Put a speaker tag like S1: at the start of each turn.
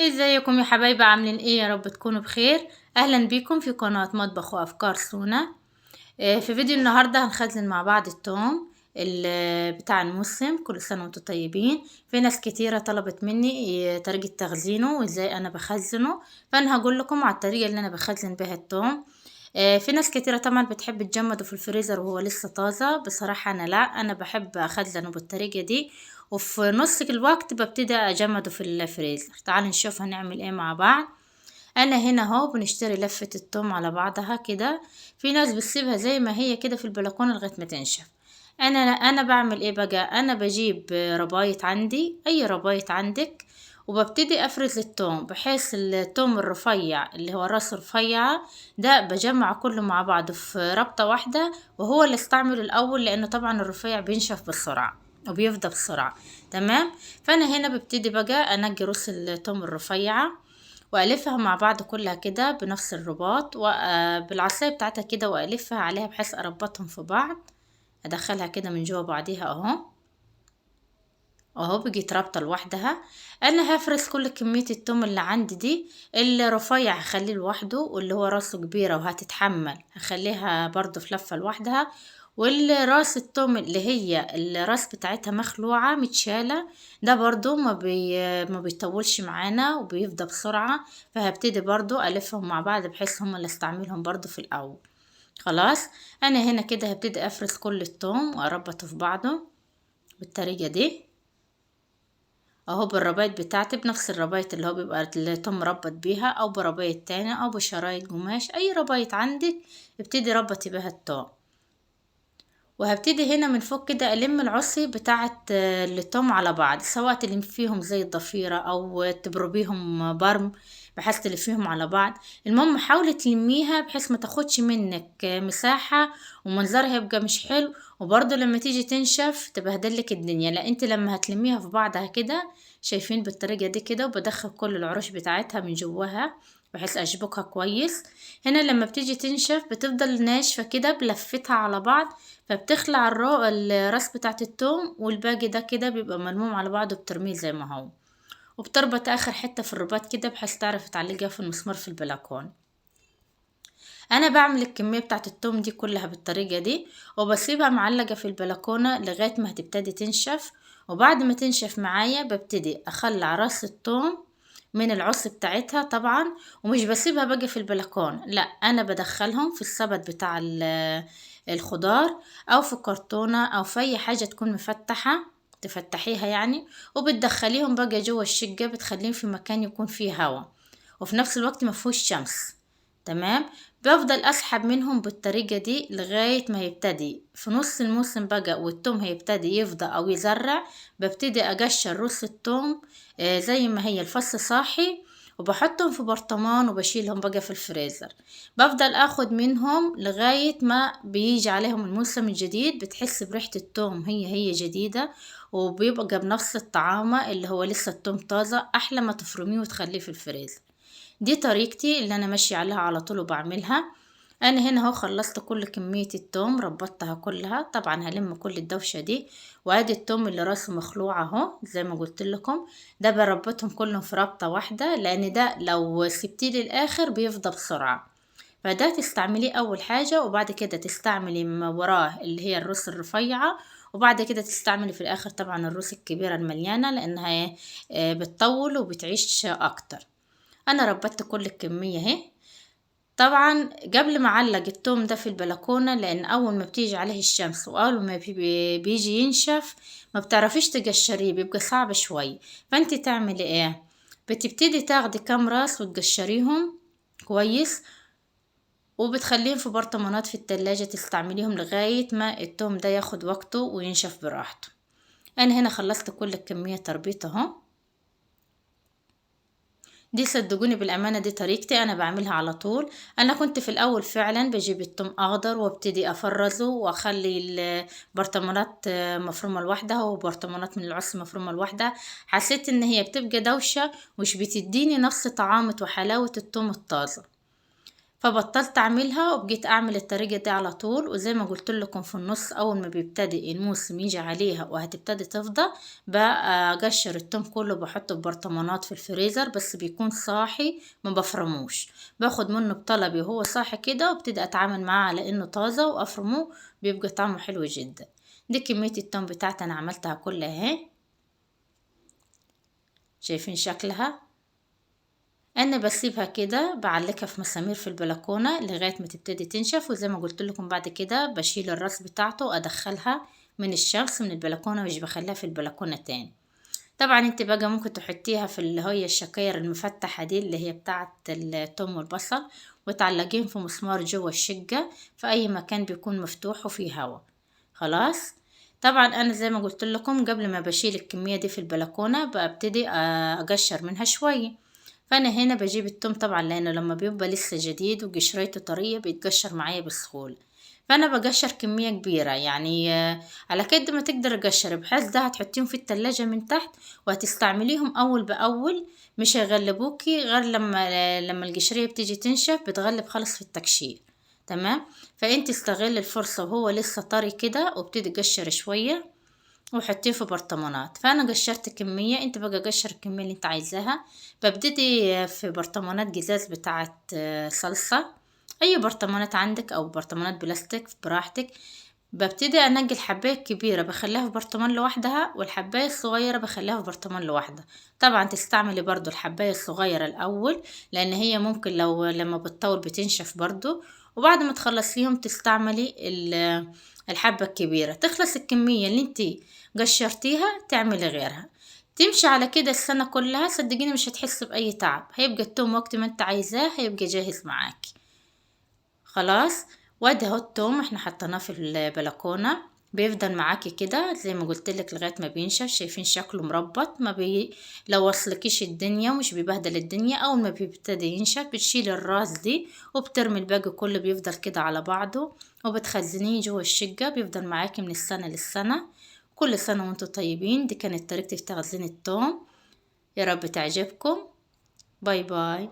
S1: ازيكم يا حبايبي؟ عاملين ايه؟ يا رب تكونوا بخير. اهلا بيكم في قناة مطبخ وافكار سونا. في فيديو النهاردة هنخزن مع بعض التوم بتاع الموسم. كل سنة وانتم طيبين. في ناس كتيرة طلبت مني طريقة تخزينه وازاي انا بخزنه، فانا هقول لكم على الطريقة اللي انا بخزن بها التوم. في ناس كتيرة طبعا بتحب تجمده في الفريزر وهو لسه طازة. بصراحة انا لا، انا بحب اخزنه بالطريقة دي، وفي نص الوقت ببتدي اجمده في الفريزر. تعالوا نشوف هنعمل ايه مع بعض. انا هنا اهو بنشتري لفة التوم على بعضها كده. في ناس بتسيبها زي ما هي كده في البلكونة لغاية ما تنشف. انا بعمل ايه بقى؟ انا بجيب رباية، عندي اي رباية عندك، وببتدي افرز التوم بحيث التوم الرفيع اللي هو راس رفيعة ده بجمع كله مع بعض في ربطة واحدة، وهو اللي استعمله الاول لانه طبعا الرفيع بينشف بسرعة وبيفضى بسرعة. تمام. فانا هنا ببتدي بقى انقي رؤوس التوم الرفيعة والفها مع بعض كلها كده بنفس الرباط وبالعصاية بتاعتها كده، والفها عليها بحيث اربطهم في بعض، ادخلها كده من جوا بعضيها اهو. اهو بقيت رابطة لوحدها. انا هفرز كل كمية التوم اللي عندي دي. الرفيع هخليه لوحده، واللي هو راسه كبيرة وهتتحمل هخليها برضو في لفة لوحدها. والراس التوم اللي هي الراس بتاعتها مخلوعة متشالة، ده برضو ما بيطولش معانا وبيفضى بسرعة. فهبتدي برضو ألفهم مع بعض بحيث هما اللي استعملهم برضو في الأول. خلاص. أنا هنا كده هبتدي أفرز كل التوم وأربطه في بعضه بالطريقة دي اهو، بالربايط بتاعتي بنفس الربايط اللي هو بيبقى التوم مربط بيها، او بربايط تانية او بشرايط قماش، اي ربايط عندك ابتدي ربطي بها التوم. وهبتدي هنا من فوق كده ألم العصي بتاعت التوم على بعض، سواء تلم فيهم زي الضفيرة أو تبربيهم برم بحيث تلفيهم على بعض. المهم حاولي تلميها بحيث ما تاخدش منك مساحة ومنظرها يبقى مش حلو، وبرضه لما تيجي تنشف تبهدلك الدنيا. لا، انت لما هتلميها في بعضها كده شايفين بالطريقة دي كده، وبدخل كل العروش بتاعتها من جواها بحيث اشبكها كويس. هنا لما بتيجي تنشف بتفضل ناشفة كده بلفتها على بعض، فبتخلع الراس بتاعت التوم، والباقي ده كده بيبقى ملموم على بعضه بترميه زي ما هو. وبتربط اخر حتة في الرباط كده بحيث تعرف تعلقها في المسمار في البلكون. انا بعمل الكمية بتاعت التوم دي كلها بالطريقة دي، وبسيبها معلقة في البلكونة لغاية ما هتبتدي تنشف. وبعد ما تنشف معايا ببتدي اخلع راس التوم من العص بتاعتها طبعا، ومش بسيبها بقى في البلكون، لا انا بدخلهم في السبت بتاع الخضار، او في كرتونة او في اي حاجة تكون مفتحة تفتحيها يعني، وبتدخليهم بقى جوه الشقة، بتخليهم في مكان يكون فيه هوا وفي نفس الوقت مفهوش شمس. تمام. بفضل اسحب منهم بالطريقة دي لغاية ما يبتدي في نص الموسم بقى والثوم هيبتدي يفضى او يزرع، ببتدي اقشر رص الثوم زي ما هي الفص صاحي، وبحطهم في برطمان وبشيلهم بقى في الفريزر. بفضل اخد منهم لغاية ما بيجي عليهم الموسم الجديد، بتحس بريحة الثوم هي جديدة، وبيبقى بنفس الطعامة اللي هو لسه الثوم طازة، احلى ما تفرميه وتخليه في الفريزر. دي طريقتي اللي انا ماشية عليها على طول وبعملها. انا هنا اهو خلصت كل كمية التوم ربطتها كلها، طبعا هلم كل الدوشة دي. وادي التوم اللي راسه مخلوع اهو زي ما قلت لكم، ده بربطهم كلهم في ربطة واحدة، لان ده لو سبتيه للاخر بيفضى بسرعة. فده تستعمليه اول حاجة، وبعد كده تستعملي ما وراه اللي هي الرز الرفيعة، وبعد كده تستعملي في الاخر طبعا الرز الكبيرة المليانة لانها بتطول وبتعيش اكتر. انا ربطت كل الكمية اهي. طبعا قبل ما اعلق التوم ده في البلكونة، لان اول ما بتيجي عليه الشمس واول ما بيجي ينشف ما بتعرفيش تقشريه، بيبقى صعب شوي. فانت تعملي ايه؟ بتبتدي تاخدي كام راس وتقشريهم كويس، وبتخليهم في برطمانات في التلاجة تستعمليهم لغاية ما التوم ده ياخد وقته وينشف براحته. انا هنا خلصت كل الكمية تربيط اهو. دي صدقوني بالأمانة دي طريقتي أنا بعملها على طول. أنا كنت في الأول فعلا بجيب التوم أخضر وابتدي أفرزه وأخلي البرطمانات مفرومة لوحدها وبرطمانات من العص مفرومة لوحدها. حسيت إن هي بتبقى دوشة ومش بتديني نفس طعامة وحلاوة التوم الطازة. فبطلت اعملها وبقيت اعمل الطريقة دي على طول. وزي ما قلت لكم في النص اول ما بيبتدي الموسم يجي عليها وهتبتدي تفضى، بقشر التوم كله بحطه في برطمانات في الفريزر، بس بيكون صاحي ما بفرموش، باخد منه بطلبي وهو صاحي كده وابتدي اتعامل معاه على انه طازة وافرمه، بيبقى طعمه حلو جدا. دي كمية التوم بتاعتي انا عملتها كلها اهي، شايفين شكلها. انا بسيبها كده بعلقها في مسامير في البلكونه لغايه ما تبتدي تنشف. وزي ما قلت لكم بعد كده بشيل الراس بتاعته وادخلها من الشمس من البلكونه، مش بخليها في البلكونه تاني. طبعا انت بقى ممكن تحطيها في اللي هي الشكاير المفتحه دي اللي هي بتاعه الثوم والبصل، وتعلقين في مسمار جوه الشقه في اي مكان بيكون مفتوح وفيه هوا. خلاص. طبعا انا زي ما قلت لكم قبل ما بشيل الكميه دي في البلكونه ببتدي اقشر منها شويه. فانا هنا بجيب التوم طبعا لانه لما بيبقى لسه جديد وقشريته طرية بيتقشر معايا بسهولة. فانا بقشر كمية كبيرة يعني على قد ما تقدر اقشر، بحيث ده هتحطيهم في التلاجة من تحت وهتستعمليهم اول باول، مش هيغلبوكي غير لما القشرية بتيجي تنشف بتغلب خالص في التقشير. تمام. فانت استغل الفرصة وهو لسه طري كده وابتدي قشر شوية وحطيه في برطمانات. فانا قشرت كمية، انت بقى قشر الكمية اللي انت عايزاها. ببتدي في برطمانات جزاز بتاعت صلصة، اي برطمانات عندك او برطمانات بلاستيك براحتك. ببتدي انقي الحباية الكبيرة بخليها في برطمان لوحدها، والحباية الصغيرة بخليها في برطمان لوحدها. طبعا تستعملي برضو الحباية الصغيرة الاول، لان هي ممكن لو لما بتطول بتنشف برضو. وبعد ما تخلصيهم تستعملي الحبة الكبيرة، تخلص الكمية اللي انتي قشرتيها تعملي غيرها. تمشي على كده السنة كلها، صدقيني مش هتحس بأي تعب، هيبقى التوم وقت ما انت عايزاه هيبقى جاهز معاكي. خلاص. وده هو التوم احنا حطيناه في البلكونة، بيفضل معاكي كده زي ما قلت لك لغايه ما بينشف. شايفين شكله مربط، ما لو وصلكيش الدنيا ومش بيبهدل الدنيا. اول ما بيبتدي ينشف بتشيل الراس دي وبترمي الباقي كله، بيفضل كده على بعضه، وبتخزنيه جوه الشقه بيفضل معاكي من السنه للسنه. كل سنه وانتم طيبين. دي كانت طريقتي في تخزين التوم، يا رب تعجبكم. باي باي.